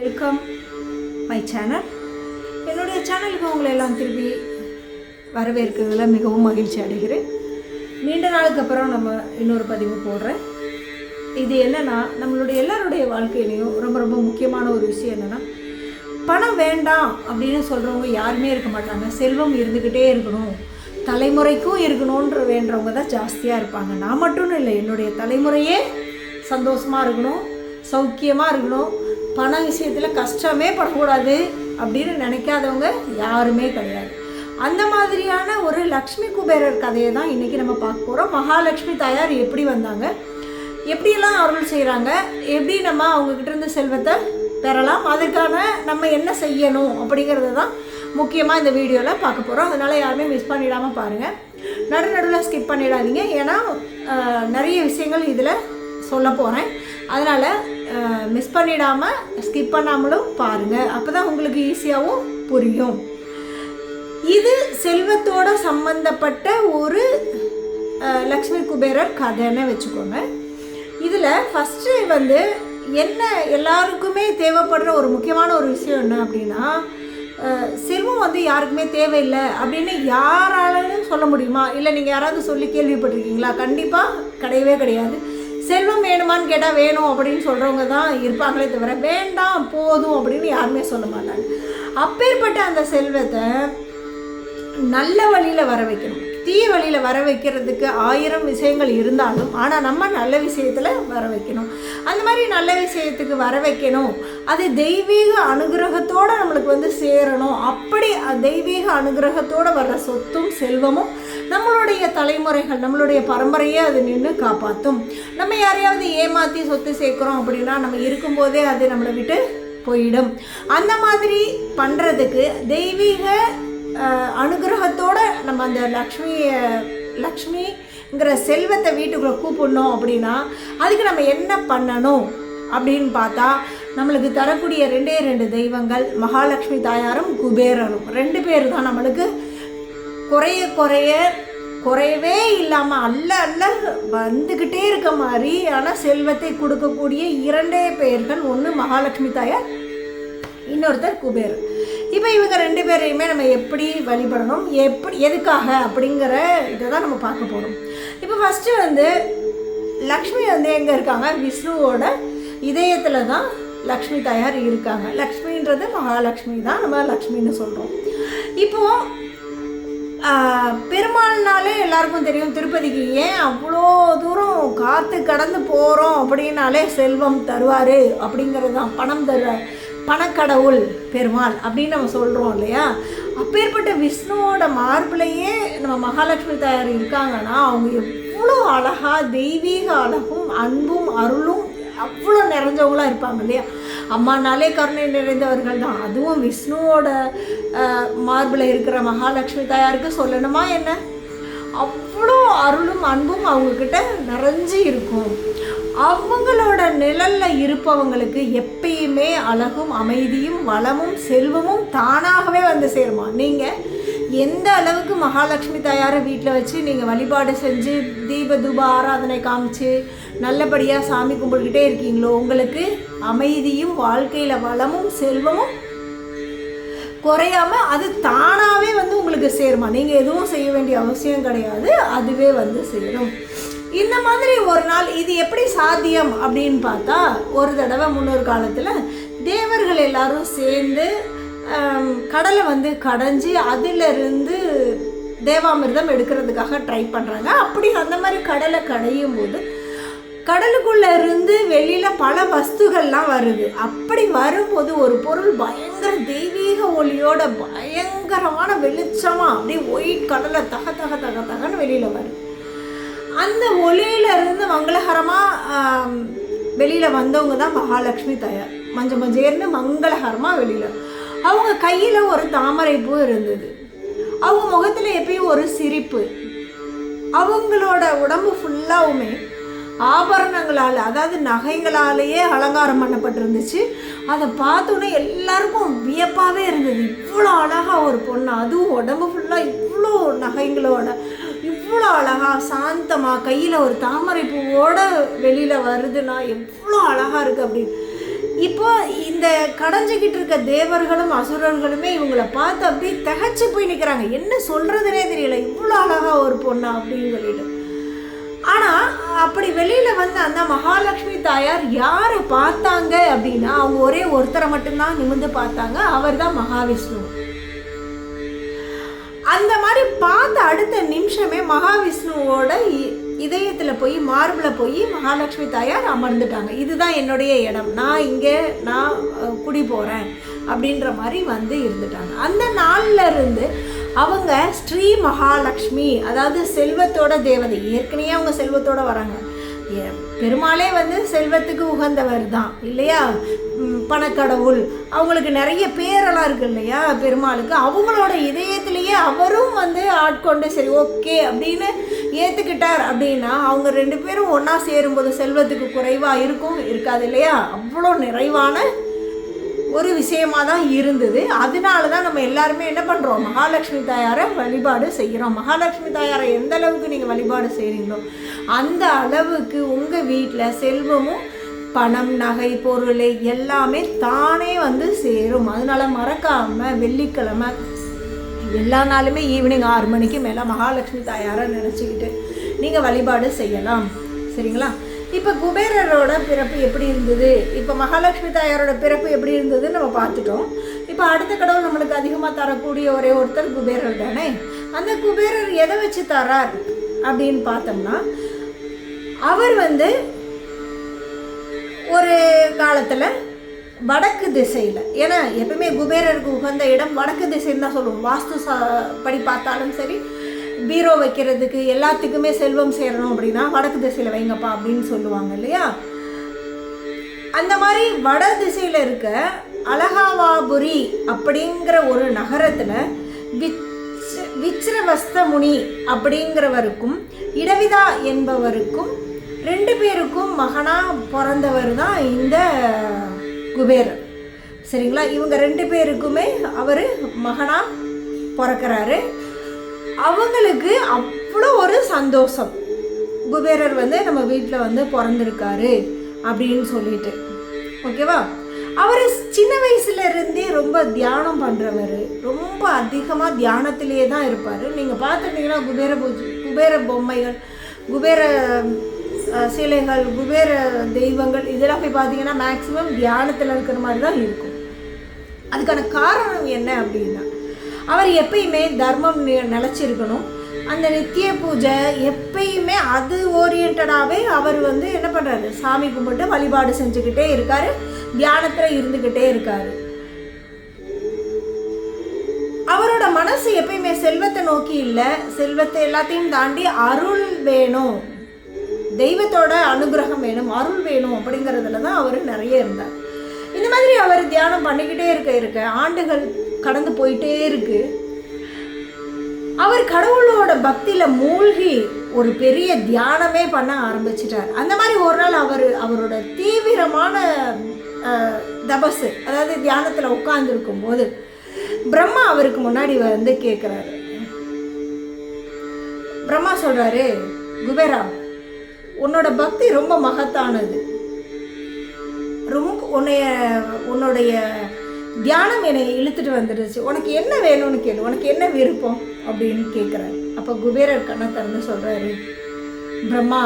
Welcome my channel. என்னுடைய சேனலுக்கு உங்களை எல்லாம் திருப்பி வரவேற்கிறதுல மிகவும் மகிழ்ச்சி அடைகிறேன். நீண்ட நாளுக்கு அப்புறம் நம்ம இன்னொரு பதிவு போடுறேன். இது என்னென்னா, நம்மளுடைய எல்லாருடைய வாழ்க்கையிலையும் ரொம்ப ரொம்ப முக்கியமான ஒரு விஷயம் என்னென்னா, பணம் வேண்டாம் அப்படின்னு சொல்கிறவங்க யாருமே இருக்க மாட்டாங்க. செல்வம் இருந்துக்கிட்டே இருக்கணும், தலைமுறைக்கும் இருக்கணுன்ற வேண்டவங்க தான் ஜாஸ்தியாக இருப்பாங்க. நான் மட்டும் இல்லை, என்னுடைய தலைமுறையே சந்தோஷமாக இருக்கணும், சௌக்கியமாக இருக்கணும், பண விஷயத்தில் கஷ்டமே படக்கூடாது அப்படின்னு நினைக்காதவங்க யாருமே கிடையாது. அந்த மாதிரியான ஒரு லக்ஷ்மி குபேரர் கதையை தான் இன்றைக்கி நம்ம பார்க்க போகிறோம். மகாலட்சுமி தாயார் எப்படி வந்தாங்க, எப்படியெல்லாம் அருள் செய்கிறாங்க, எப்படி நம்ம அவங்கக்கிட்டேருந்து செல்வத்தை பெறலாம், அதற்கான நம்ம என்ன செய்யணும் அப்படிங்கிறது தான் முக்கியமாக இந்த வீடியோவில் பார்க்க போகிறோம். அதனால் யாருமே மிஸ் பண்ணிடாமல் பாருங்கள், நடுநடுவில் ஸ்கிப் பண்ணிடாதீங்க. ஏன்னா நிறைய விஷயங்கள் இதில் சொல்ல போகிறேன். அதனால் மிஸ் பண்ணிடாமல் ஸ்கிப் பண்ணாமலும் பாருங்கள், அப்போ தான் உங்களுக்கு ஈஸியாகவும் புரியும். இது செல்வத்தோட சம்பந்தப்பட்ட ஒரு லக்ஷ்மி குபேரர் கதைன்னு வச்சுக்கோங்க. இதில் ஃபஸ்ட்டு என்ன எல்லாருக்குமே தேவைப்படுற ஒரு முக்கியமான ஒரு விஷயம் என்ன அப்படின்னா, செல்வம் யாருக்குமே தேவையில்லை அப்படின்னு யாராலும் சொல்ல முடியுமா? இல்லை நீங்கள் யாராவது சொல்லி கேள்விப்பட்டிருக்கீங்களா? கண்டிப்பாக கிடையவே கிடையாது. செல்வம் வேணுமான்னு கேட்டால் வேணும் அப்படின்னு சொல்கிறவங்க தான் இருப்பாங்களே தவிர வேண்டாம் போதும் அப்படின்னு யாருமே சொல்ல மாட்டாங்க. அப்பேற்பட்ட அந்த செல்வத்தை நல்ல வழியில் வர வைக்கணும். தீய வழியில் வர வைக்கிறதுக்கு 1000 விஷயங்கள் இருந்தாலும், ஆனால் நம்ம நல்ல விஷயத்தில் வர வைக்கணும். அந்த மாதிரி நல்ல விஷயத்துக்கு வர வைக்கணும். அது தெய்வீக அனுகிரகத்தோடு நம்மளுக்கு சேரணும். அப்படி தெய்வீக அனுகிரகத்தோடு வர்ற சொத்தும் செல்வமும் நம்மளுடைய தலைமுறைகள், நம்மளுடைய பரம்பரையே அது நின்று காப்பாற்றும். நம்ம யாரையாவது ஏமாற்றி சொத்து சேர்க்குறோம் அப்படின்னா நம்ம இருக்கும்போதே அது நம்மளை விட்டு போயிடும். அந்த மாதிரி பண்ணுறதுக்கு தெய்வீக அனுகிரகத்தோடு நம்ம அந்த லக்ஷ்மிங்கிற செல்வத்தை வீட்டுக்குள்ளே கூப்பிடணும் அப்படின்னா அதுக்கு நம்ம என்ன பண்ணணும் அப்படின்னு பார்த்தா, நம்மளுக்கு தரக்கூடிய 2 தெய்வங்கள் மகாலட்சுமி தாயாரும் குபேரனும் 2 பேர் தான் நம்மளுக்கு குறையவே இல்லாமல் அல்ல வந்துக்கிட்டே இருக்க மாதிரி ஆனால் செல்வத்தை கொடுக்கக்கூடிய 2 பேர்கள். ஒன்று மகாலட்சுமி தாயார், இன்னொருத்தர் குபேரர். இப்போ இவங்க 2 பேரையுமே நம்ம எப்படி வழிபடணும், எதுக்காக அப்படிங்கிற இதை தான் நம்ம பார்க்க போகிறோம். இப்போ ஃபஸ்ட்டு லக்ஷ்மி எங்கே இருக்காங்க? விஷ்ணுவோட இதயத்தில் தான் லக்ஷ்மி தாயார் இருக்காங்க. லக்ஷ்மின்றது மகாலட்சுமி தான் நம்ம லக்ஷ்மின்னு சொல்கிறோம். இப்போது பெருமாள்னாலே எல்லாருக்கும் தெரியும், திருப்பதிக்கு ஏன் அவ்வளோ தூரம் காற்று கடந்து போகிறோம் அப்படின்னாலே செல்வம் தருவார் அப்படிங்கிறது தான். பணம் தருவார், பணக்கடவுள் பெருமாள் அப்படின்னு நம்ம சொல்கிறோம் இல்லையா? அப்பேற்பட்ட விஷ்ணுவோட மார்பிளையே நம்ம மகாலட்சுமி தாயார் இருக்காங்கன்னா அவங்க எவ்வளோ அழகாக தெய்வீக அழகும் அன்பும் அருளும் அவ்வளோ நிறைஞ்சவங்களாக இருப்பாங்க இல்லையா? அம்மானாலே கருணை நிறைந்தவர்கள் தான். அதுவும் விஷ்ணுவோட மார்பில் இருக்கிற மகாலட்சுமி தாயாருக்கு சொல்லணுமா என்ன? அவ்வளோ அருளும் அன்பும் அவங்கக்கிட்ட நிறைஞ்சு இருக்கும். அவங்களோட நிழலில் இருப்பவங்களுக்கு எப்பயுமே அழகும் அமைதியும் வளமும் செல்வமும் தானாகவே சேருமா. நீங்கள் எந்த அளவுக்கு மகாலட்சுமி தாயாரை வீட்டில் வச்சு நீங்கள் வழிபாடு செஞ்சு தீப தூப ஆராதனை காமிச்சு நல்லபடியாக சாமி கும்பிட்டுக்கிட்டே இருக்கீங்களோ, உங்களுக்கு அமைதியும் வாழ்க்கையில் வளமும் செல்வமும் குறையாமல் அது தானாகவே உங்களுக்கு சேருமா. நீங்கள் எதுவும் செய்ய வேண்டிய அவசியம் கிடையாது, அதுவே சேரும். இந்த மாதிரி ஒரு நாள் இது எப்படி சாத்தியம் அப்படின்னு பார்த்தா, ஒரு தடவை முன்னொரு காலத்தில் தேவர்கள் எல்லாரும் சேர்ந்து கடலை கடைஞ்சி அதிலிருந்து தேவாமிர்தம் எடுக்கிறதுக்காக ட்ரை பண்ணுறாங்க. அப்படி அந்த மாதிரி கடலை கடையும் போது கடலுக்குள்ளே இருந்து வெளியில் பல வஸ்துகள்லாம் வருது. அப்படி வரும்போது ஒரு பொருள் பயங்கர தெய்வீக ஒளியோட பயங்கரமான வெளிச்சமாக அப்படியே ஒயிட் கடலை தகன்னு வெளியில் வருது. அந்த ஒளியிலிருந்து மங்களகரமாக வெளியில் வந்தவங்க தான் மகாலட்சுமி தாயார். மஞ்சேர்னு மங்களகரமாக வெளியில். அவங்க கையில் ஒரு தாமரை பூ இருந்தது. அவங்க முகத்தில் எப்பயும் ஒரு சிரிப்பு. அவங்களோட உடம்பு ஃபுல்லாகவுமே ஆபரணங்களால், அதாவது நகைகளாலேயே அலங்காரம் பண்ணப்பட்டிருந்துச்சு. அதை பார்த்தோன்னே எல்லாருக்கும் வியப்பாகவே இருந்தது. இவ்வளோ அழகாக ஒரு பொண்ணு, அதுவும் உடம்பு ஃபுல்லாக இவ்வளோ நகைங்களோட இவ்வளோ அழகாக சாந்தமாக கையில் ஒரு தாமரை பூவோட வெளியில் வருதுன்னா எவ்வளோ அழகாக இருக்குது அப்படின்னு. இப்போ இந்த கடைஞ்சிக்கிட்டு இருக்க தேவர்களும் அசுரர்களுமே இவங்களை பார்த்து அப்படியே திகச்சு போய் நிற்கிறாங்க. என்ன சொல்கிறதுனே தெரியல, இவ்வளோ அழகாக ஒரு பொண்ணா அப்படின்னு சொல்லிட்டு. ஆனால் அப்படி வெளியில் வந்து அந்த மகாலட்சுமி தாயார் யாரை பார்த்தாங்க அப்படின்னா, அவங்க ஒரே ஒருத்தரை மட்டும்தான் நிமிர்ந்து பார்த்தாங்க. அவர் தான் மகாவிஷ்ணு. அந்த மாதிரி பார்த்த அடுத்த நிமிஷமே மகாவிஷ்ணுவோட இதயத்தில் போய் மார்பில் போய் மகாலட்சுமி தாயார் அமர்ந்துட்டாங்க. இதுதான் என்னுடைய இடம், நான் குடி போகிறேன் அப்படின்ற மாதிரி வந்து இருந்துட்டாங்க. அந்த நாளில் இருந்து அவங்க ஸ்ரீ மகாலட்சுமி, அதாவது செல்வத்தோட தேவதை. ஏற்கனவே அவங்க செல்வத்தோட வராங்க. பெருமாளே வந்து செல்வத்துக்கு உகந்தவர் தான் இல்லையா, பணக்கடவுள். அவங்களுக்கு நிறைய பேரெல்லாம் இருக்கு இல்லையா பெருமாளுக்கு. அவங்களோட இதயத்திலேயே அவரும் வந்து ஆட்கொண்டு சரி ஓகே அப்படின்னு ஏற்றுக்கிட்டார் அப்படின்னா, அவங்க 2 பேரும் ஒன்றா சேரும்போது செல்வத்துக்கு குறைவாக இருக்காது இல்லையா. அவ்வளோ நிறைவான ஒரு விஷயமாக தான் இருந்தது. அதனால தான் நம்ம எல்லாருமே என்ன பண்ணுறோம், மகாலட்சுமி தாயாரை வழிபாடு செய்கிறோம். மகாலட்சுமி தாயாரை எந்த அளவுக்கு நீங்கள் வழிபாடு செய்கிறீங்களோ அந்த அளவுக்கு உங்கள் வீட்டில் செல்வமும் பணம் நகை பொருள் எல்லாமே தானே வந்து சேரும். அதனால மறக்காமல் வெள்ளிக்கிழமை எல்லா நாளுமே ஈவினிங் 6 மணிக்கு மேலே மகாலட்சுமி தாயாரை நினச்சிக்கிட்டு நீங்கள் வழிபாடு செய்யலாம். சரிங்களா? இப்போ குபேரரோட பிறப்பு எப்படி இருந்தது, இப்போ மகாலட்சுமி தாயாரோட பிறப்பு எப்படி இருந்ததுன்னு நம்ம பார்த்துட்டோம். இப்போ அடுத்த கடவுள் நம்மளுக்கு அதிகமாக தரக்கூடிய ஒரே ஒருத்தர் குபேரர் தானே. அந்த குபேரர் எதை வச்சு தரார் அப்படின்னு பார்த்தோம்னா, அவர் வந்து ஒரு காலத்தில் வடக்கு திசையில், ஏன்னா எப்பவுமே குபேரருக்கு உகந்த இடம் வடக்கு திசைன்னு தான் சொல்லுவோம். வாஸ்து படி பார்த்தாலும் சரி, பீரோ வைக்கிறதுக்கு எல்லாத்துக்குமே செல்வம் சேரணும் அப்படின்னா வடக்கு திசையில் வைங்கப்பா அப்படின்னு சொல்லுவாங்க இல்லையா. அந்த மாதிரி வட திசையில் இருக்க அலகாவாபுரி அப்படிங்கிற ஒரு நகரத்தில் விச்ரவஸ்த முனி அப்படிங்கிறவருக்கும் இடவிதா என்பவருக்கும் 2 பேருக்கும் மகனாக பிறந்தவர் தான் இந்த குபேரர். சரிங்களா? இவங்க 2 பேருக்குமே அவர் மகனாக பிறக்கிறாரு. அவங்களுக்கு அவ்வளோ ஒரு சந்தோஷம், குபேரர் வந்து நம்ம வீட்டில் வந்து பிறந்திருக்காரு அப்படின்னு சொல்லிட்டு. ஓகேவா? அவர் சின்ன வயசுலேருந்தே ரொம்ப தியானம் பண்ணுறவர், ரொம்ப அதிகமாக தியானத்திலேயே தான் இருப்பார். நீங்கள் பார்த்துட்டிங்கன்னா குபேர பொம்மைகள், குபேர சிலைகள், குபேர தெய்வங்கள் இதெல்லாம் போய் பார்த்தீங்கன்னா மேக்சிமம் தியானத்தில் இருக்கிற மாதிரி தான் இருக்கும். அதுக்கான காரணம் என்ன அப்படின்னா, அவர் எப்பயுமே தர்மம் நிலச்சிருக்கணும். அந்த நித்திய பூஜை எப்பயுமே அது ஓரியன்டாகவே அவர் வந்து என்ன பண்ணுறாரு, சாமி கும்பிட்டு வழிபாடு செஞ்சுக்கிட்டே இருக்காரு, தியானத்தில் இருந்துக்கிட்டே இருக்காரு. அவரோட மனசு எப்பயுமே செல்வத்தை நோக்கி இல்லை, செல்வத்தை எல்லாத்தையும் தாண்டி அருள் வேணும், தெய்வத்தோட அனுகிரகம் வேணும், அருள் வேணும் அப்படிங்கிறதுல தான் அவர் நிறைய இருந்தார். இந்த மாதிரி அவர் தியானம் பண்ணிக்கிட்டே இருக்க ஆண்டுகள் கடந்து போயிட்டே இருக்கு. அவர் கடவுளோட பக்தியில் மூழ்கி ஒரு பெரிய தியானமே பண்ண ஆரம்பிச்சிட்டார். அந்த மாதிரி ஒரு நாள் அவரோட தீவிரமான தபசு, அதாவது தியானத்தில் உட்கார்ந்துருக்கும் போது பிரம்மா அவருக்கு முன்னாடி வந்து கேட்குறாரு. பிரம்மா சொல்கிறாரு, குபேரா, உன்னோட பக்தி ரொம்ப மகத்தானது, ரொம்ப உன்னுடைய தியானம் என்னை இழுத்துட்டு வந்துடுச்சு, உனக்கு என்ன வேணும்னு கேளு, உனக்கு என்ன விருப்பம் அப்படின்னு கேட்குறாரு. அப்போ குபேரர் கண்ணை திறந்து சொல்கிறாரு, பிரம்மா,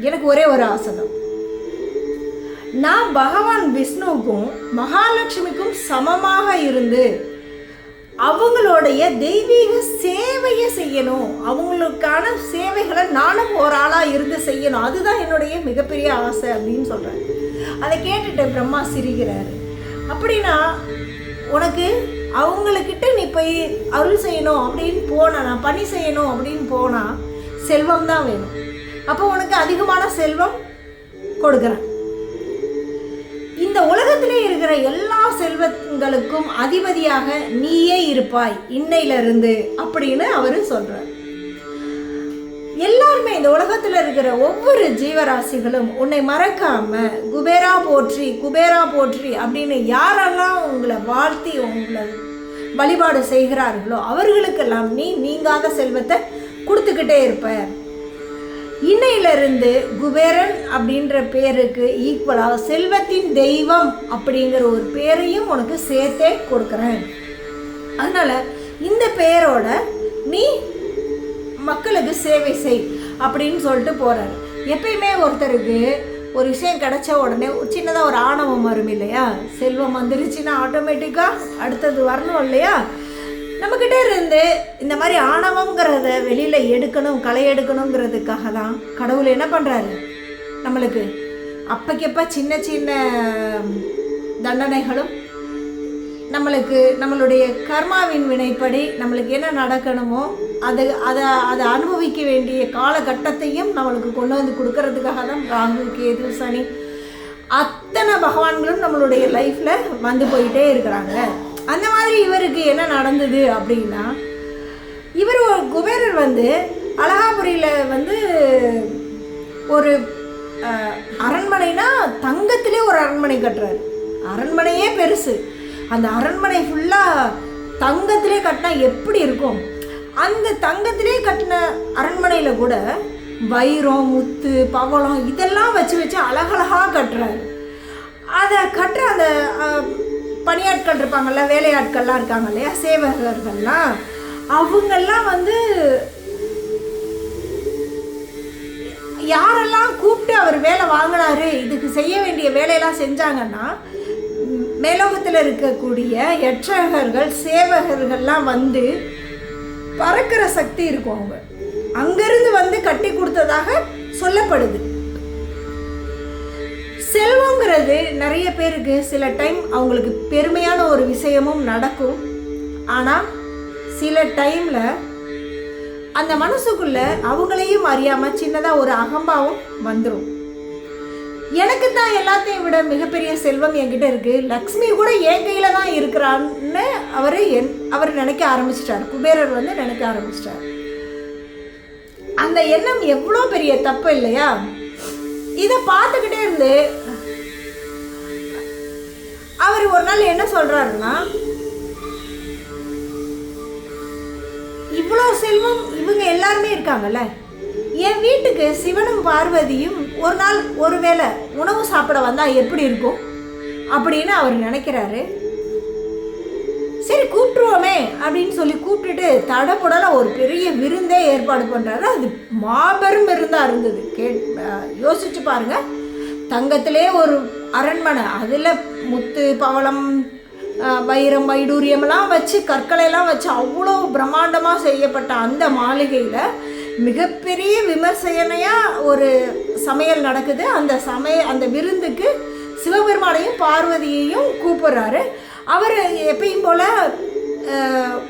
எனக்கு ஒரே ஒரு ஆசை தான், நான் பகவான் விஷ்ணுவுக்கும் மகாலட்சுமிக்கும் சமமாக இருந்து அவங்களுடைய தெய்வீக சேவையை செய்யணும், அவங்களுக்கான சேவைகளை நானும் ஒரு ஆளாக இருந்து செய்யணும், அதுதான் என்னுடைய மிகப்பெரிய ஆசை அப்படின்னு சொல்கிறேன். அதை கேட்டுட்டு பிரம்மா சிரிக்கிறாரு. அப்படின்னா உனக்கு அவங்கக்கிட்ட நீ போய் அருள் செய்யணும் அப்படின்னு போனால், நான் பணி செய்யணும் அப்படின்னு போனால் செல்வம் தான் வேணும், அப்போ உனக்கு அதிகமான செல்வம் கொடுக்குறேன், இந்த உலகத்திலே இருக்கிற எல்லா செல்வங்களுக்கும் அதிபதியாக நீயே இருப்பாய் இன்னையிலிருந்து அப்படின்னு அவர் சொல்கிறார். எல்லாருமே இந்த உலகத்தில் இருக்கிற ஒவ்வொரு ஜீவராசிகளும் உன்னை மறக்காம குபேரா போற்றி குபேரா போற்றி அப்படின்னு யாரெல்லாம் உங்களை வாழ்த்தி உங்களை வழிபாடு செய்கிறார்களோ அவர்களுக்கெல்லாம் நீங்காத செல்வத்தை கொடுத்துக்கிட்டே இருப்ப. இன்னையிலிருந்து குபேரன் அப்படின்ற பேருக்கு ஈக்குவலாக செல்வத்தின் தெய்வம் அப்படிங்கிற ஒரு பேரையும் உனக்கு சேர்த்தே கொடுக்குறேன். அதனால் இந்த பேரோட நீ மக்களுக்கு சேவை செய் அப்படின்னு சொல்லிட்டு போகிறாரு. எப்பயுமே ஒருத்தருக்கு ஒரு விஷயம் கிடைச்ச உடனே சின்னதாக ஒரு ஆணவம் வரும் இல்லையா? செல்வம் வந்துருச்சுன்னா ஆட்டோமேட்டிக்காக அடுத்தது வரணும் இல்லையா? நம்மக்கிட்ட இருந்து இந்த மாதிரி ஆணவங்கிறத வெளியில் எடுக்கணும், களை எடுக்கணுங்கிறதுக்காக தான் கடவுள் என்ன பண்ணுறாரு, நம்மளுக்கு அப்பக்கப்போ சின்ன சின்ன தண்டனைகளும் நம்மளுக்கு நம்மளுடைய கர்மாவின் வினைப்படி நம்மளுக்கு என்ன நடக்கணுமோ அதை அனுபவிக்க வேண்டிய காலகட்டத்தையும் நம்மளுக்கு கொண்டு வந்து கொடுக்கறதுக்காக தான் ராகு, கேது, சனி அத்தனை பகவான்களும் நம்மளுடைய லைஃப்பில் வந்து போயிட்டே இருக்கிறாங்க. அந்த மாதிரி இவருக்கு என்ன நடந்தது அப்படின்னா, இவர் குபேரர் அழகாபுரியில் ஒரு அரண்மனைனா தங்கத்திலே ஒரு அரண்மனை கட்டுறாரு. அரண்மனையே பெருசு. அந்த அரண்மனை ஃபுல்லாக தங்கத்திலே கட்டினா எப்படி இருக்கும்? அந்த தங்கத்திலே கட்டின அரண்மனையில் கூட வைரம், முத்து, பவளம் இதெல்லாம் வச்சு அழகழகாக கட்டுறாரு. அதை கட்டுற அந்த பணியாட்கள் இருப்பாங்கள்ல, வேலையாட்கள்லாம் இருக்காங்க இல்லையா, சேவகர்கள்லாம், அவங்கெல்லாம் யாரெல்லாம் கூப்பிட்டு அவர் வேலை வாங்கினாரு, இதுக்கு செய்ய வேண்டிய வேலையெல்லாம் செஞ்சாங்கன்னா, மேலோகத்தில் இருக்கக்கூடிய யட்சகர்கள், சேவகர்கள்லாம் பறக்கிற சக்தி இருக்கும். அவங்க அங்கிருந்து கட்டி கொடுத்ததாக சொல்லப்படுது. செல்வங்கிறது நிறைய பேருக்கு சில டைம் அவங்களுக்கு பெருமையான ஒரு விஷயமும் நடக்கும். ஆனால் சில டைமில் அந்த மனசுக்குள்ள அவங்களையும் அறியாமல் சின்னதாக ஒரு அகம்பாவம் வந்துடும். எனக்கு தான் எல்லாத்தையும் விட மிகப்பெரிய செல்வம் என்கிட்ட இருக்குது, லக்ஷ்மி கூட என் கையில் தான் இருக்கிறான்னு அவர் நினைக்க ஆரம்பிச்சிட்டார். குபேரர் நினைக்க ஆரம்பிச்சிட்டார். அந்த எண்ணம் எவ்வளோ பெரிய தப்பு இல்லையா? இதை பார்த்துக்கிட்டே இருந்து அவர் ஒரு நாள் என்ன சொல்றாருன்னா, இவ்வளோ செல்வம் இவங்க எல்லாருமே இருக்காங்கல்ல, என் வீட்டுக்கு சிவனும் பார்வதியும் ஒரு நாள் ஒருவேளை உணவு சாப்பிட வந்தால் எப்படி இருக்கும் அப்படின்னு அவர் நினைக்கிறாரு. சரி கூப்பிட்டுருவோமே அப்படின்னு சொல்லி கூப்பிட்டுட்டு தடபுடல ஒரு பெரிய விருந்தே ஏற்பாடு பண்ணுறாரு. அது மாபெரும் விருந்தாக இருந்தது. யோசிச்சு பாருங்க, தங்கத்திலே ஒரு அரண்மனை, அதில் முத்து, பவளம், வைரம், வைடூரியமெல்லாம் வச்சு, கற்களையெல்லாம் வச்சு அவ்வளோ பிரம்மாண்டமாக செய்யப்பட்ட அந்த மாளிகையில் மிகப்பெரிய விமர்சனையாக ஒரு சமையல் நடக்குது. அந்த விருந்துக்கு சிவபெருமானையும் பார்வதியையும் கூப்பிடுறாரு. அவர் எப்பயும் போல்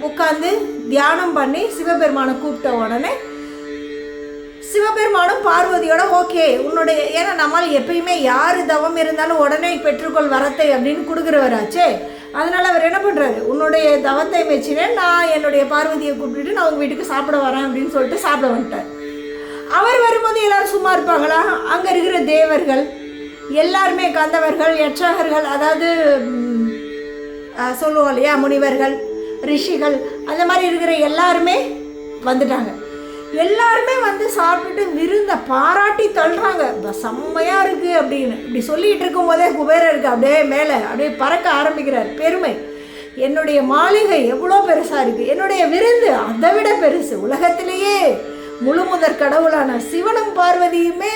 உட்காந்து தியானம் பண்ணி சிவபெருமானை கூப்பிட்ட உடனே சிவபெருமானும் பார்வதியோட ஓகே உன்னுடைய, ஏன்னா நம்மால் எப்பயுமே யார் தவம் இருந்தாலும் உடனே பெற்றுக்கொள் வரத்தை அப்படின்னு கொடுக்குறவராச்சே. அதனால் அவர் என்ன பண்ணுறாரு, உன்னுடைய தவத்தை மெச்சினேன், நான் என்னுடைய பார்வதியை கூப்பிட்டுட்டு நான் உங்கள் வீட்டுக்கு சாப்பிட வரேன் அப்படின்னு சொல்லிட்டு சாப்பிட வந்துட்டார். அவர் வரும்போது எல்லோரும் சும்மா இருப்பாங்களா? அங்கே இருக்கிற தேவர்கள் எல்லாருமே, கந்தவர்கள், யட்சகர்கள், அதாவது சொல்லுவோம் இல்லையா, முனிவர்கள், ரிஷிகள், அந்த மாதிரி இருக்கிற எல்லாருமே வந்துட்டாங்க. எல்லாருமே சாப்பிட்டுட்டு விருந்த பாராட்டி தள்ளுறாங்க, செம்மையாக இருக்குது அப்படின்னு. இப்படி சொல்லிகிட்டு இருக்கும் போதே குபேரருக்கு அப்படியே மேலே அப்படியே பறக்க ஆரம்பிக்கிறார் பெருமை. என்னுடைய மாளிகை எவ்வளோ பெருசாக இருக்குது, என்னுடைய விருந்து அதை விட பெருசு, உலகத்திலேயே முழு முதற் கடவுளான சிவனும் பார்வதியுமே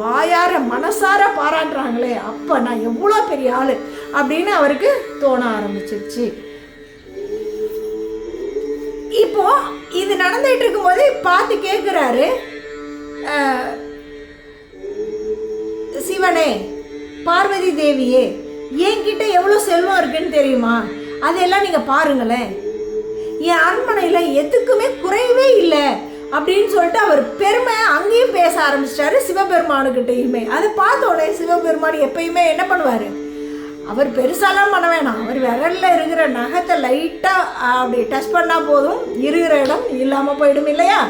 வாயார மனசார பாராட்டுறாங்களே, அப்போ நான் எவ்வளோ பெரிய ஆள் அப்படின்னு அவருக்கு தோண ஆரம்பிச்சிருச்சு. இப்போ இது நடந்துட்டு இருக்கும்போது பார்த்து கேட்குறாரு, சிவனே, பார்வதி தேவியே, என்கிட்ட எவ்வளோ செல்வம் இருக்குன்னு தெரியுமா? அதெல்லாம் நீங்கள் பாருங்களேன், என் அரண்மனையில் எதுக்குமே குறைவே இல்லை அப்படின்னு சொல்லிட்டு அவர் பெருமை அங்கேயும் பேச ஆரம்பிச்சிட்டாரு சிவபெருமானுக்கிட்டையுமே. அதை பார்த்த உடனே சிவபெருமான் எப்பயுமே என்ன பண்ணுவார், அவர் பெருசாலாம் பண்ண வேணாம், அவர் விரலில் இருக்கிற நகத்தை லைட்டாக அப்படி டச் பண்ணால் போதும், இருக்கிற இடம் இல்லாமல் போயிடும் இல்லையா?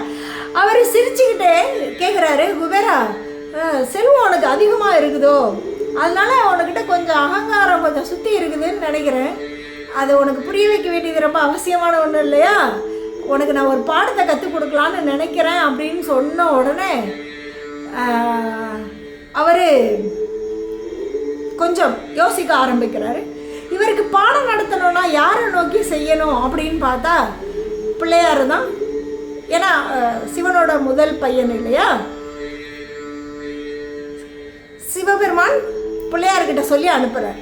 அவர் சிரிச்சுக்கிட்டே கேட்குறாரு, குபேரா, செல்வம் உனக்கு அதிகமாக இருக்குதோ, அதனால உனக்கிட்ட கொஞ்சம் அகங்காரம் கொஞ்சம் சுற்றி இருக்குதுன்னு நினைக்கிறேன். அதை உனக்கு புரிய வைக்க வேண்டியது ரொம்ப அவசியமான ஒன்று இல்லையா? உனக்கு நான் ஒரு பாடத்தை கற்றுக் கொடுக்கலான்னு நினைக்கிறேன் அப்படின்னு சொன்ன உடனே அவர் கொஞ்சம் யோசிக்க ஆரம்பிக்கிறாரு. இவருக்கு பாடம் நடத்தணும்னா யாரை நோக்கி செய்யணும் அப்படின்னு பார்த்தா பிள்ளையார் தான். ஏன்னா சிவனோட முதல் பையன் இல்லையா. சிவபெருமான் பிள்ளையார்கிட்ட சொல்லி அனுப்புகிறார்.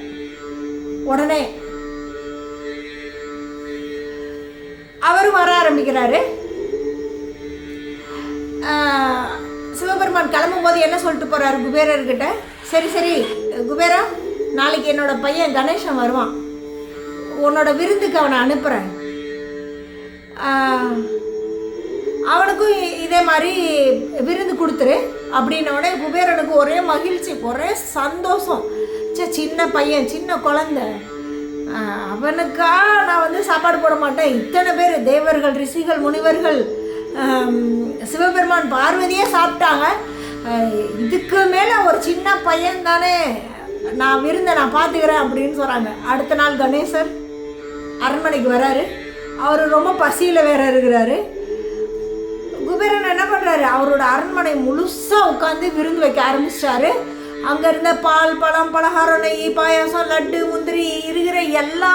உடனே அவரும் வர ஆரம்பிக்கிறாரு. சிவபெருமான் கிளம்பும் போது என்ன சொல்லிட்டு போகிறாரு குபேரர்கிட்ட, சரி சரி குபேரா, நாளைக்கு என்னோட பையன் கணேசன் வருவான், உன்னோட விருந்துக்கு அவனை அனுப்புகிறேன், அவனுக்கும் இதே மாதிரி விருந்து கொடுத்துரு அப்படின்னோடனே குபேரனுக்கு ஒரே மகிழ்ச்சி, ஒரே சந்தோஷம். சின்ன பையன், சின்ன குழந்தை, அவனுக்கா நான் வந்து சாப்பாடு போட மாட்டேன், இத்தனை பேர் தேவர்கள், ரிஷிகள், முனிவர்கள், சிவபெருமான், பார்வதியே சாப்பிட்டாங்க, இதுக்கு மேலே ஒரு சின்ன பையன் தானே, நான் விருந்தை நான் பார்த்துக்கிறேன் அப்படின்னு சொல்கிறாங்க. அடுத்த நாள் கணேசர் அரண்மனைக்கு வராரு. அவர் ரொம்ப பசியில் வேற இருக்கிறாரு. குபேரன் என்ன பண்ணுறாரு, அவரோட அரண்மனை முழுசாக உட்காந்து விருந்து வைக்க ஆரம்பிச்சிட்டாரு. அங்கே இருந்த பால், பழம், பலகாரம், நெய், பாயாசம், லட்டு, முந்திரி இருக்கிற எல்லா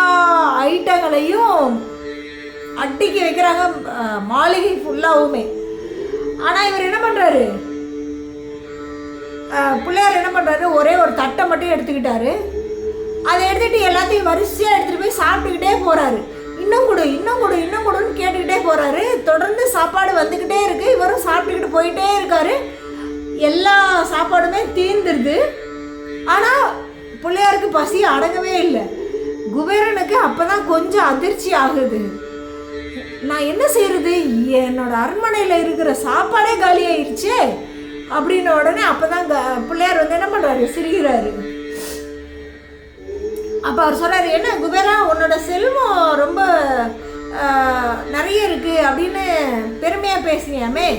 ஐட்டங்களையும் அட்டிக்கு வைக்கிறாங்க, மாளிகை ஃபுல்லாகவுமே. ஆனால் இவர் என்ன பண்ணுறாரு, பிள்ளையார் என்ன பண்ணுறாரு, ஒரே ஒரு தட்டை மட்டும் எடுத்துக்கிட்டாரு. அதை எடுத்துகிட்டு எல்லாத்தையும் வரிசையாக எடுத்துகிட்டு போய் சாப்பிட்டுக்கிட்டே போகிறாரு. இன்னும் கொடு, இன்னும் கொடு, இன்னும் கொடுன்னு கேட்டுக்கிட்டே போகிறாரு. தொடர்ந்து சாப்பாடு வந்துக்கிட்டே இருக்குது. இவரும் சாப்பிட்டுக்கிட்டு போயிட்டே இருக்காரு. எல்லா சாப்பாடுமே தீர்ந்துருது. ஆனால் பிள்ளையாருக்கு பசி அடங்கவே இல்லை. குபேரனுக்கு அப்போ தான் கொஞ்சம் அதிர்ச்சி ஆகுது. நான் என்ன செய்கிறது, என்னோட அரண்மனையில் இருக்கிற சாப்பாடே காலி ஆயிடுச்சு அப்படின்ன உடனே அப்போ தான் பிள்ளையார் வந்து என்ன பண்ணுறாரு, சிரிக்கிறாரு. அப்போ அவர் சொல்கிறாரு, என்ன குபேரா, உன்னோட செல்வம் ரொம்ப நிறைய இருக்குது அப்படின்னு பெருமையாக பேசினியாமே,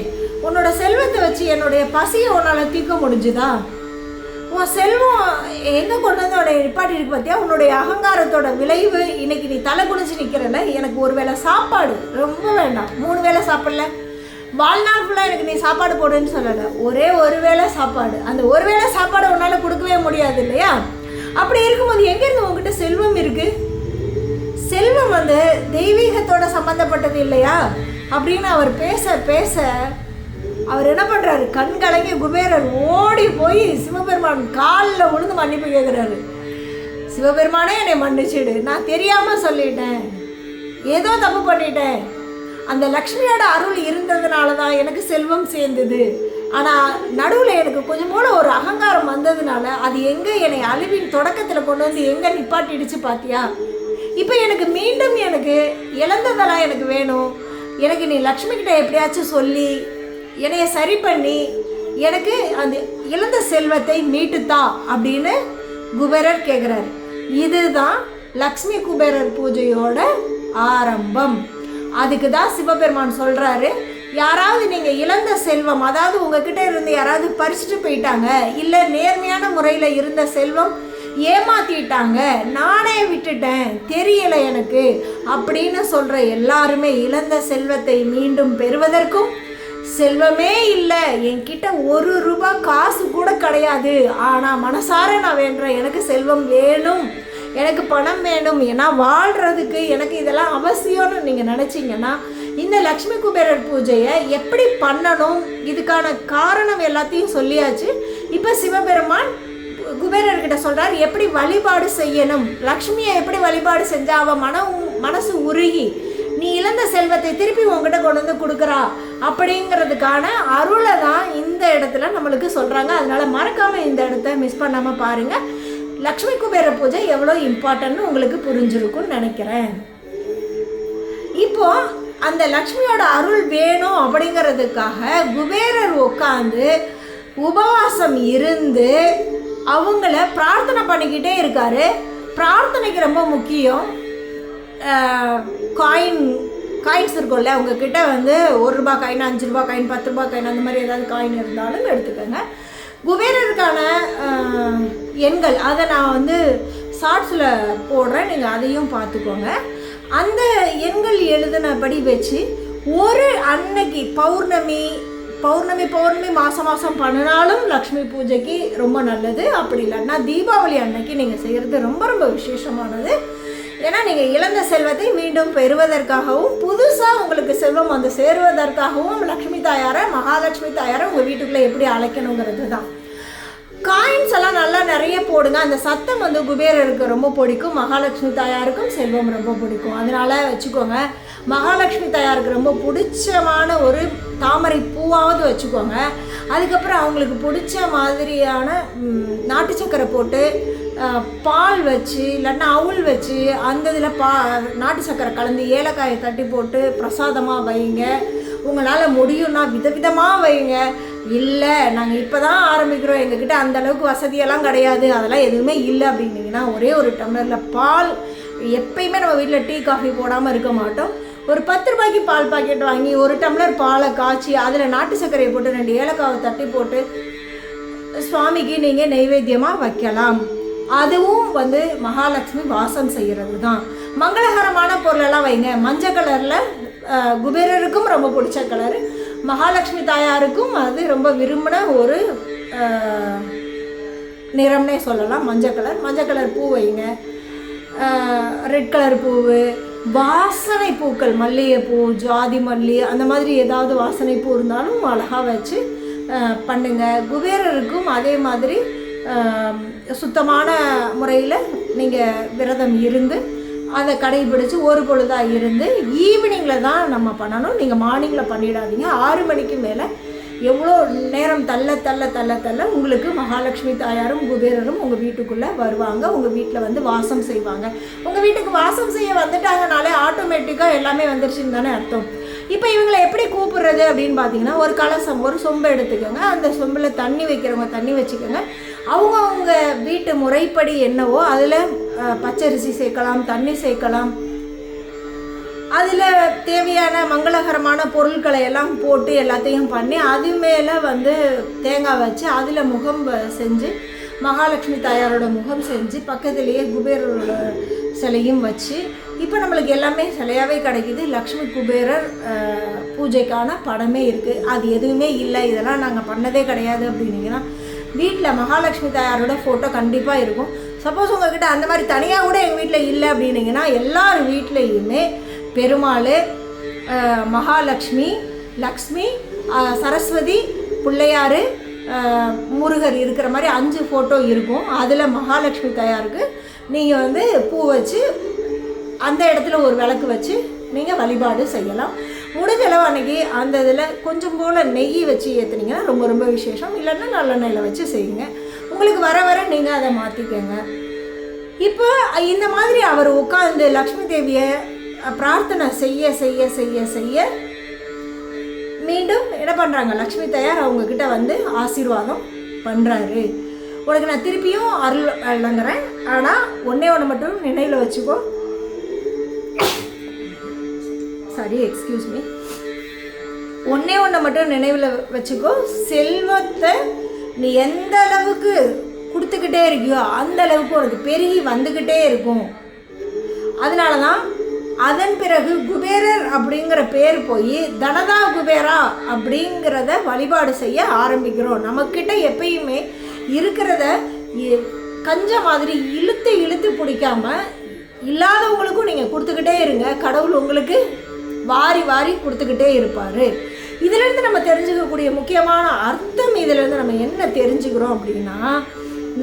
உன்னோட செல்வத்தை வச்சு என்னுடைய பசியை உன்னால் தீர்க்க முடிஞ்சுதா? உன் செல்வம் எங்கே கொண்டு வந்து உன்னை நிப்பாட்டி இருக்கு பார்த்தியா? உன்னுடைய அகங்காரத்தோட விளைவு இன்னைக்கு நீ தலை குனிச்சு நிற்கிறல. எனக்கு ஒரு வேளை சாப்பாடு ரொம்ப வேண்டாம், 3 வேளை சாப்பிடல, வாழ்நாள் ஃபுல்லாக எனக்கு நீ சாப்பாடு போடுன்னு சொல்லலை, ஒரே ஒரு வேளை சாப்பாடு. அந்த ஒரு வேளை சாப்பாடு உன்னால் கொடுக்கவே முடியாது இல்லையா? அப்படி இருக்கும்போது எங்கேருந்து உங்ககிட்ட செல்வம் இருக்குது? செல்வம் வந்து தெய்வீகத்தோட சம்மந்தப்பட்டது இல்லையா அப்படின்னு அவர் பேச பேச அவர் என்ன பண்ணுறாரு, கண் கலங்கி குபேரர் ஓடி போய் சிவபெருமான் காலில் விழுந்து மன்னிப்பு கேட்குறாரு. சிவபெருமானே என்னை மன்னிச்சிடு, நான் தெரியாமல் சொல்லிட்டேன், ஏதோ தப்பு பண்ணிட்டேன், அந்த லக்ஷ்மியோட அருள் இருந்ததுனால தான் எனக்கு செல்வம் சேர்ந்தது, ஆனால் நடுவில் எனக்கு கொஞ்சம் போல ஒரு அகங்காரம் வந்ததுனால அது எங்கே என்னை அழிவின் தொடக்கத்தில் கொண்டு வந்து எங்கே நிப்பாட்டிடுச்சு பார்த்தியா? இப்போ எனக்கு மீண்டும் எனக்கு இழந்ததெல்லாம் எனக்கு வேணும், எனக்கு நீ லக்ஷ்மி கிட்ட எப்படியாச்சும் சொல்லி என்னைய சரி பண்ணி எனக்கு அந்த இழந்த செல்வத்தை மீட்டுத்தா அப்படின்னு குபேரர் கேட்குறாரு. இதுதான் லக்ஷ்மி குபேரர் பூஜையோட ஆரம்பம். அதுக்கு தான் சிவபெருமான் சொல்கிறாரு, யாராவது நீங்கள் இழந்த செல்வம், அதாவது உங்ககிட்ட இருந்து யாராவது பறிச்சுட்டு போயிட்டாங்க, இல்லை நேர்மையான முறையில் இருந்த செல்வம் ஏமாத்திட்டாங்க, நானே விட்டுட்டேன், தெரியலை எனக்கு அப்படின்னு சொல்கிற எல்லாருமே இழந்த செல்வத்தை மீண்டும் பெறுவதற்கும், செல்வமே இல்லை, என்கிட்ட 1 ரூபா காசு கூட கிடையாது, ஆனால் மனசார நான் வேண்டுறேன், எனக்கு செல்வம் வேணும், எனக்கு பணம் வேணும், ஏன்னா வாழ்கிறதுக்கு எனக்கு இதெல்லாம் அவசியம்னு நீங்கள் நினச்சிங்கன்னா இந்த லக்ஷ்மி குபேரர் பூஜையை எப்படி பண்ணணும், இதுக்கான காரணம் எல்லாத்தையும் சொல்லியாச்சு. இப்போ சிவபெருமான் குபேரர்கிட்ட சொல்கிறார் எப்படி வழிபாடு செய்யணும், லக்ஷ்மியை எப்படி வழிபாடு செஞ்சால் அவள் மனசு உருகி நீ இழந்த செல்வத்தை திருப்பி உங்ககிட்ட கொண்டு வந்து கொடுக்குறா அப்படிங்கிறதுக்கான அருளை தான் இந்த இடத்துல நம்மளுக்கு சொல்கிறாங்க. அதனால் மறக்காமல் இந்த இடத்த மிஸ் பண்ணாமல் பாருங்கள். லக்ஷ்மி குபேர பூஜை எவ்வளோ இம்பார்ட்டன்ட்னு உங்களுக்கு புரிஞ்சிருக்கும்னு நினைக்கிறேன். இப்போது அந்த லக்ஷ்மியோட அருள் வேணும் அப்படிங்கிறதுக்காக குபேரர் உட்காந்து உபவாசம் இருந்து அவங்கள பிரார்த்தனை பண்ணிக்கிட்டே இருக்காரு. பிரார்த்தனைக்கு ரொம்ப முக்கியம். காயின்ஸ் இருக்கும்ல, உங்ககிட்ட வந்து 1 ரூபா காயின், 5 ரூபா காயின், 10 ரூபா காயின், அந்த மாதிரி ஏதாவது காயின் இருந்தாலும் எடுத்துக்கோங்க. குபேரருக்கான எண்கள் அதை நான் வந்து ஷார்ட்ஸில் போடுறேன், நீங்கள் அதையும் பார்த்துக்கோங்க. அந்த எண்கள் எழுதினபடி வச்சு ஒரு அன்னைக்கு பௌர்ணமி பௌர்ணமி மாதம் பண்ணினாலும் லக்ஷ்மி பூஜைக்கு ரொம்ப நல்லது. அப்படி இல்லைன்னா தீபாவளி அன்னைக்கு நீங்கள் செய்கிறது ரொம்ப ரொம்ப விசேஷமானது. ஏன்னா நீங்கள் இழந்த செல்வத்தை மீண்டும் பெறுவதற்காகவும் புதுசாக உங்களுக்கு செல்வம் வந்து சேருவதற்காகவும் லக்ஷ்மி தாயாரை, மகாலட்சுமி தாயாரை உங்கள் வீட்டுக்குள்ளே எப்படி அழைக்கணுங்கிறது தான். காயின்ஸ் எல்லாம் நல்லா நிறைய போடுங்க. அந்த சத்தம் வந்து குபேரருக்கு ரொம்ப பிடிக்கும், மகாலட்சுமி தாயாருக்கும் செல்வம் ரொம்ப பிடிக்கும். அதனால் வச்சுக்கோங்க. மகாலட்சுமி தாயாருக்கு ரொம்ப பிடிச்சமான ஒரு தாமரை பூவாவது வச்சுக்கோங்க. அதுக்கப்புறம் அவங்களுக்கு பிடிச்ச மாதிரியான நாட்டு சக்கரை போட்டு பால் வச்சு இல்லைன்னா அவுள் வச்சு அந்த இதில் நாட்டு சக்கரை கலந்து ஏலக்காயை தட்டி போட்டு பிரசாதமாக வைங்க. உங்களால் முடியும்னா விதவிதமாக வைங்க. இல்லை நாங்கள் இப்போ தான் ஆரம்பிக்கிறோம், எங்ககிட்ட அந்தளவுக்கு வசதியெல்லாம் கிடையாது, அதெல்லாம் எதுவுமே இல்லை அப்படின்னீங்கன்னா ஒரே ஒரு டம்ளரில் பால், எப்பயுமே நம்ம வீட்டில் டீ காஃபி போடாமல் இருக்க மாட்டோம், ஒரு 10 ரூபாய்க்கு பால் பாக்கெட் வாங்கி ஒரு டம்ளர் பாலை காய்ச்சி அதில் நாட்டு சர்க்கரையை போட்டு 2 ஏலக்காவை தட்டி போட்டு சுவாமிக்கு நீங்கள் நைவேத்தியமாக வைக்கலாம். அதுவும் வந்து மகாலட்சுமி வாசம் செய்கிறது தான். மங்களகரமான பொருளெல்லாம் வைங்க. மஞ்சள் கலரில் குபேரருக்கும் ரொம்ப பிடிச்ச கலரு, மகாலட்சுமி தாயாருக்கும் அது ரொம்ப விரும்பின ஒரு நிறம்னே சொல்லலாம். மஞ்சள் கலர் பூ வைங்க. ரெட் கலர் பூவு, வாசனை பூக்கள், மல்லிகைப்பூ, ஜாதி மல்லி, அந்த மாதிரி ஏதாவது வாசனை பூ இருந்தாலும் அழகாக வச்சு பண்ணுங்க. குபேரருக்கும் அதே மாதிரி சுத்தமான முறையில் நீங்கள் விரதம் இருந்து அதை கடைபிடிச்சு ஒரு பொழுதாக இருந்து ஈவினிங்கில் தான் நம்ம பண்ணணும். நீங்கள் மார்னிங்கில் பண்ணிடாதீங்க. 6 மணிக்கு மேலே எவ்வளோ நேரம் தள்ள உங்களுக்கு மகாலட்சுமி தாயாரும் குபேரரும் உங்கள் வீட்டுக்குள்ளே வருவாங்க, உங்கள் வீட்டில் வந்து வாசம் செய்வாங்க. உங்கள் வீட்டுக்கு வாசம் செய்ய வந்துட்டாங்கனாலே ஆட்டோமேட்டிக்காக எல்லாமே வந்துருச்சுன்னு தானே அர்த்தம். இப்போ இவங்களை எப்படி கூப்பிடுறது அப்படின்னு பார்த்தீங்கன்னா, ஒரு கலசம், ஒரு சொம்பு எடுத்துக்கோங்க. அந்த சொம்பில் தண்ணி வைக்கிறவங்க தண்ணி வச்சுக்கோங்க. அவங்க வீட்டு முறைப்படி என்னவோ அதில் பச்சரிசி சேர்க்கலாம், தண்ணி சேர்க்கலாம். அதில் தேவையான மங்களகரமான பொருட்களை எல்லாம் போட்டு எல்லாத்தையும் பண்ணி அது மேலே வந்து தேங்காய் வச்சு அதில் முகம் செஞ்சு மகாலட்சுமி தாயாரோட முகம் செஞ்சு பக்கத்துலேயே குபேரரோட சிலையும் வச்சு, இப்போ நம்மளுக்கு எல்லாமே சிலையாகவே கிடைக்கிது. லக்ஷ்மி குபேரர் பூஜைக்கான படமே இருக்குது. அது எதுவுமே இல்லை, இதெல்லாம் நாங்கள் பண்ணதே கிடையாது அப்படின்னீங்கன்னா வீட்டில் மகாலட்சுமி தாயாரோட ஃபோட்டோ கண்டிப்பாக இருக்கும். சப்போஸ் உங்கள்கிட்ட அந்த மாதிரி தனியாக கூட எங்கள் வீட்டில் இல்லை அப்படின்னீங்கன்னா எல்லார் வீட்லேயுமே பெருமாள், மகாலட்சுமி, லக்ஷ்மி, சரஸ்வதி, பிள்ளையார், முருகர் இருக்கிற மாதிரி 5 ஃபோட்டோ இருக்கும். அதில் மகாலட்சுமி தாயாருக்கு நீங்கள் வந்து பூ வச்சு அந்த இடத்துல ஒரு விளக்கு வச்சு நீங்கள் வழிபாடு செய்யலாம். முடிஞ்சளவு அன்றைக்கி அந்த இதில் கொஞ்சம் போல் நெய் வச்சு ஏற்றுனீங்கன்னா ரொம்ப ரொம்ப விசேஷம். இல்லைன்னா நல்லெண்ணெயில் வச்சு செய்யுங்க. உங்களுக்கு வர நீங்கள் அதை மாற்றிக்கங்க. இப்போ இந்த மாதிரி அவர் உட்காந்து லக்ஷ்மி தேவியை பிரார்த்தனை செய்ய செய்ய செய்ய செய்ய மீண்டும் என்ன பண்ணுறாங்க, லக்ஷ்மி தாயார் அவங்கக்கிட்ட வந்து ஆசீர்வாதம் பண்ணுறாரு. உனக்கு நான் திருப்பியும் அருள் வழங்குறேன், ஆனால் ஒன்று மட்டும் நினைவில் வச்சுக்கோ. Sorry, excuse me. ஒன்று மட்டும் நினைவில் வச்சுக்கோ. செல்வத்தை நீ எந்த அளவுக்கு கொடுத்துக்கிட்டே இருக்கியோ அந்த அளவுக்கு உனக்கு பெருகி வந்துக்கிட்டே இருக்கும். அதனால தான் அதன் பிறகு குபேரர் அப்படிங்கிற பேர் போய் தனதா குபேரா அப்படிங்கிறத வழிபாடு செய்ய ஆரம்பிக்கிறோம். நம்மக்கிட்ட எப்பயுமே இருக்கிறத கஞ்ச மாதிரி இழுத்து இழுத்து பிடிக்காம இல்லாதவங்களுக்கும் நீங்கள் கொடுத்துக்கிட்டே இருங்க. கடவுள் உங்களுக்கு வாரி வாரி கொடுத்துக்கிட்டே இருப்பார். இதிலேருந்து நம்ம தெரிஞ்சுக்கக்கூடிய முக்கியமான அர்த்தம், இதிலேருந்து நம்ம என்ன தெரிஞ்சுக்கிறோம் அப்படின்னா,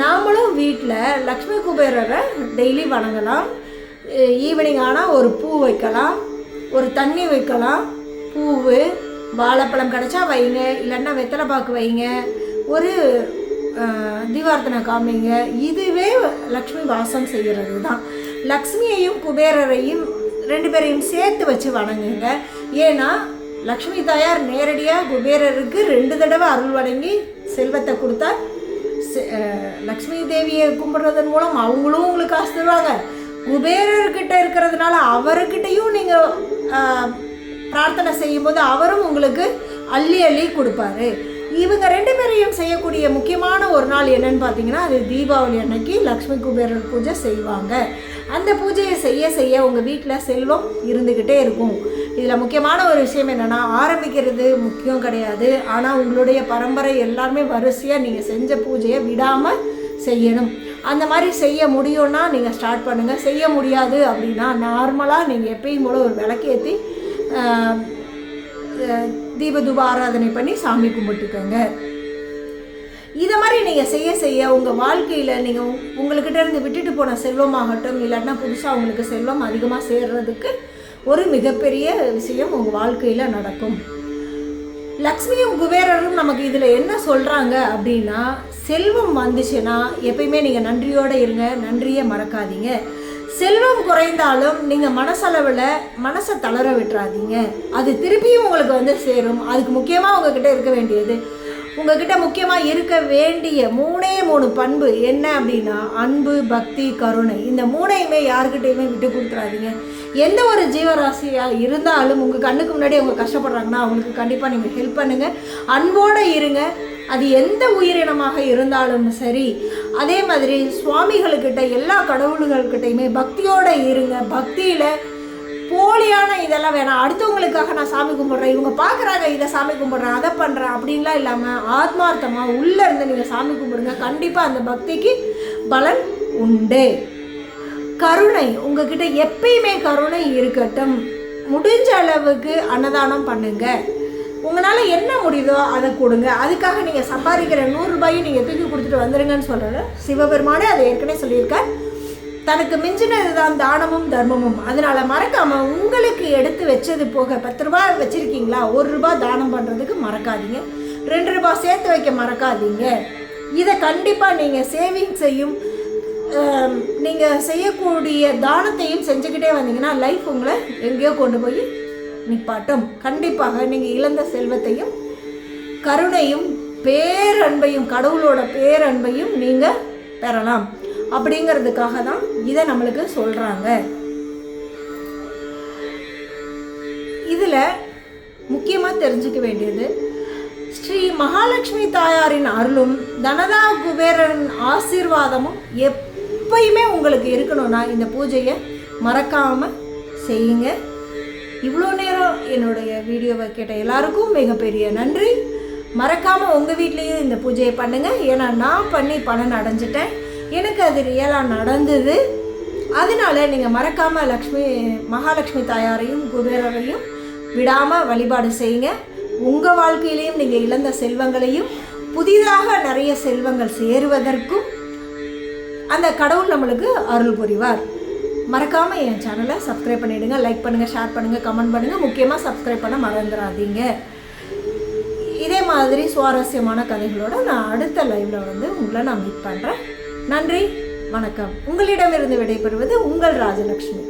நாமளும் வீட்டில் லக்ஷ்மி குபேரரை டெய்லி வணங்கலாம். ஈவினிங் ஆனால் ஒரு பூ வைக்கலாம், ஒரு தண்ணி வைக்கலாம், பூவு வாழைப்பழம் கிடச்சா வைங்க, இல்லைன்னா வெத்தலை பாக்கு வைங்க, ஒரு தீபார்த்தனை காமிங்க. இதுவே லக்ஷ்மி வாசம் செய்கிறது தான். லக்ஷ்மியையும் குபேரரையும் 2 பேரையும் சேர்த்து வச்சு வணங்குங்க. ஏன்னா லக்ஷ்மி தாயார் நேரடியாக குபேரருக்கு 2 தடவை அருள் வழங்கி செல்வத்தை கொடுத்தா, லக்ஷ்மி தேவியை கும்பிட்றதன் மூலம் அவங்களும் உங்களுக்கு காசு தருவாங்க. குபேரர்கிட்ட இருக்கிறதுனால அவர்கிட்டையும் நீங்கள் பிரார்த்தனை செய்யும்போது அவரும் உங்களுக்கு அள்ளி அள்ளி கொடுப்பாரு. இவங்க 2 பேரையும் செய்யக்கூடிய முக்கியமான ஒரு நாள் என்னன்னு பார்த்தீங்கன்னா, அது தீபாவளி அன்னைக்கு லக்ஷ்மி குபேரர் பூஜை செய்வாங்க. அந்த பூஜையை செய்ய செய்ய உங்கள் வீட்டில் செல்வம் இருந்துக்கிட்டே இருக்கும். இதில் முக்கியமான ஒரு விஷயம் என்னென்னா, ஆரம்பிக்கிறது முக்கியம் கிடையாது. ஆனால் உங்களுடைய பரம்பரை எல்லாருமே வரிசையாக நீங்கள் செஞ்ச பூஜையை விடாமல் செய்யணும். அந்த மாதிரி செய்ய முடியும்னா நீங்கள் ஸ்டார்ட் பண்ணுங்கள். செய்ய முடியாது அப்படின்னா நார்மலாக நீங்கள் எப்பயும் போல ஒரு விளக்கேற்றி தீபதூப ஆராதனை பண்ணி சாமி கும்பிட்டுக்கோங்க. இதை மாதிரி நீங்கள் செய்ய செய்ய உங்கள் வாழ்க்கையில் நீங்கள் உங்கள்கிட்ட இருந்து விட்டுட்டு போன செல்வமாகட்டும், இல்லைன்னா புதுசாக உங்களுக்கு செல்வம் அதிகமாக சேர்றதுக்கு ஒரு மிகப்பெரிய விஷயம் உங்கள் வாழ்க்கையில் நடக்கும். லக்ஷ்மியும் குபேரரும் நமக்கு இதில் என்ன சொல்கிறாங்க அப்படின்னா, செல்வம் வந்துச்சுன்னா எப்பயுமே நீங்கள் நன்றியோடு இருங்க, நன்றியை மறக்காதீங்க. செல்வம் குறைந்தாலும் நீங்கள் மனசளவில் மனசை தளர விட்டுறாதீங்க. அது திருப்பியும் உங்களுக்கு வந்து சேரும். அதுக்கு முக்கியமாக உங்ககிட்ட இருக்க வேண்டியது, உங்ககிட்ட முக்கியமாக இருக்க வேண்டிய 3 பண்பு என்ன அப்படின்னா, அன்பு, பக்தி, கருணை. இந்த 3ஐயுமே யாருக்கிட்டையுமே விட்டு கொடுத்துறாதீங்க. எந்த ஒரு ஜீவராசியாக இருந்தாலும் உங்கள் கண்ணுக்கு முன்னாடி அவங்க கஷ்டப்படுறாங்கன்னா அவங்களுக்கு கண்டிப்பாக நீங்கள் ஹெல்ப் பண்ணுங்கள். அன்போடு இருங்க. அது எந்த உயிரினமாக இருந்தாலும் சரி. அதே மாதிரி சுவாமிகளுக்கிட்ட, எல்லா கடவுள்கள்கிட்டையுமே பக்தியோடு இருங்க. பக்தியில் போலியான இதெல்லாம் வேணாம். அடுத்தவங்களுக்காக நான் சாமி கும்பிட்றேன், இவங்க பார்க்குறாங்க இதை சாமி கும்பிட்றேன், அதை பண்ணுறேன் அப்படின்லாம் இல்லாமல் ஆத்மார்த்தமாக உள்ளே இருந்து நீங்கள் சாமி கும்பிடுங்க. கண்டிப்பாக அந்த பக்திக்கு பலன் உண்டு. கருணை, உங்ககிட்ட எப்பயுமே கருணை இருக்கட்டும். முடிஞ்ச அளவுக்கு அன்னதானம் பண்ணுங்க. உங்களால் என்ன முடியுதோ அதை கொடுங்க. அதுக்காக நீங்கள் சம்பாதிக்கிற 100 ரூபாயும் நீங்கள் தூக்கி கொடுத்துட்டு வந்துடுங்கன்னு சொல்கிறேன். சிவபெருமானே அதை ஏற்கனவே சொல்லியிருக்கார். தனக்கு மிஞ்சினது தான் தானமும் தர்மமும். அதனால் மறக்காமல் உங்களுக்கு எடுத்து வச்சது போக 10 ரூபாய் வச்சுருக்கீங்களா, 1 ரூபாய் தானம் பண்ணுறதுக்கு மறக்காதீங்க. 2 ரூபாய் சேர்த்து வைக்க மறக்காதீங்க. இதை கண்டிப்பாக நீங்கள் சேவிங்ஸையும் நீங்கள் செய்யக்கூடிய தானத்தையும் செஞ்சுக்கிட்டே வந்தீங்கன்னா லைஃப் உங்களை எங்கேயோ கொண்டு போய் நிப்பாட்டும். கண்டிப்பாக நீங்கள் இழந்த செல்வத்தையும் கருணையும் பேரன்பையும் கடவுளோட பேரன்பையும் நீங்கள் பெறலாம். அப்படிங்கிறதுக்காக தான் இதை நம்மளுக்கு சொல்கிறாங்க. இதில் முக்கியமாக தெரிஞ்சுக்க வேண்டியது, ஸ்ரீ மகாலட்சுமி தாயாரின் அருளும் தனதா குபேரன் ஆசீர்வாதமும் எப்பயுமே உங்களுக்கு இருக்கணும்னா இந்த பூஜையை மறக்காமல் செய்யுங்க. இவ்வளோ நேரம் என்னுடைய வீடியோவை கேட்ட எல்லாருக்கும் மிகப்பெரிய நன்றி. மறக்காமல் உங்கள் வீட்லேயும் இந்த பூஜையை பண்ணுங்கள். ஏன்னா நான் பண்ணி பலன் அடைஞ்சிட்டேன். எனக்கு அது ரியலாக நடந்தது. அதனால் நீங்கள் மறக்காமல் மகாலட்சுமி தாயாரையும் குபேரரையும் விடாமல் வழிபாடு செய்யுங்க. உங்கள் வாழ்க்கையிலையும் நீங்கள் இழந்த செல்வங்களையும் புதிதாக நிறைய செல்வங்கள் சேருவதற்கும் அந்த கடவுள் நம்மளுக்கு அருள் புரிவார். மறக்காமல் என் சேனலை சப்ஸ்கிரைப் பண்ணிவிடுங்க. லைக் பண்ணுங்கள், ஷேர் பண்ணுங்கள், கமெண்ட் பண்ணுங்கள். முக்கியமாக சப்ஸ்கிரைப் பண்ண மறந்துடாதீங்க. இதே மாதிரி சுவாரஸ்யமான கதைகளோடு நான் அடுத்த லைவில் வந்து உங்களை நான் மீட் பண்ணுறேன். நன்றி, வணக்கம். உங்களிடமிருந்து விடைபெறுவது உங்கள் ராஜலக்ஷ்மி.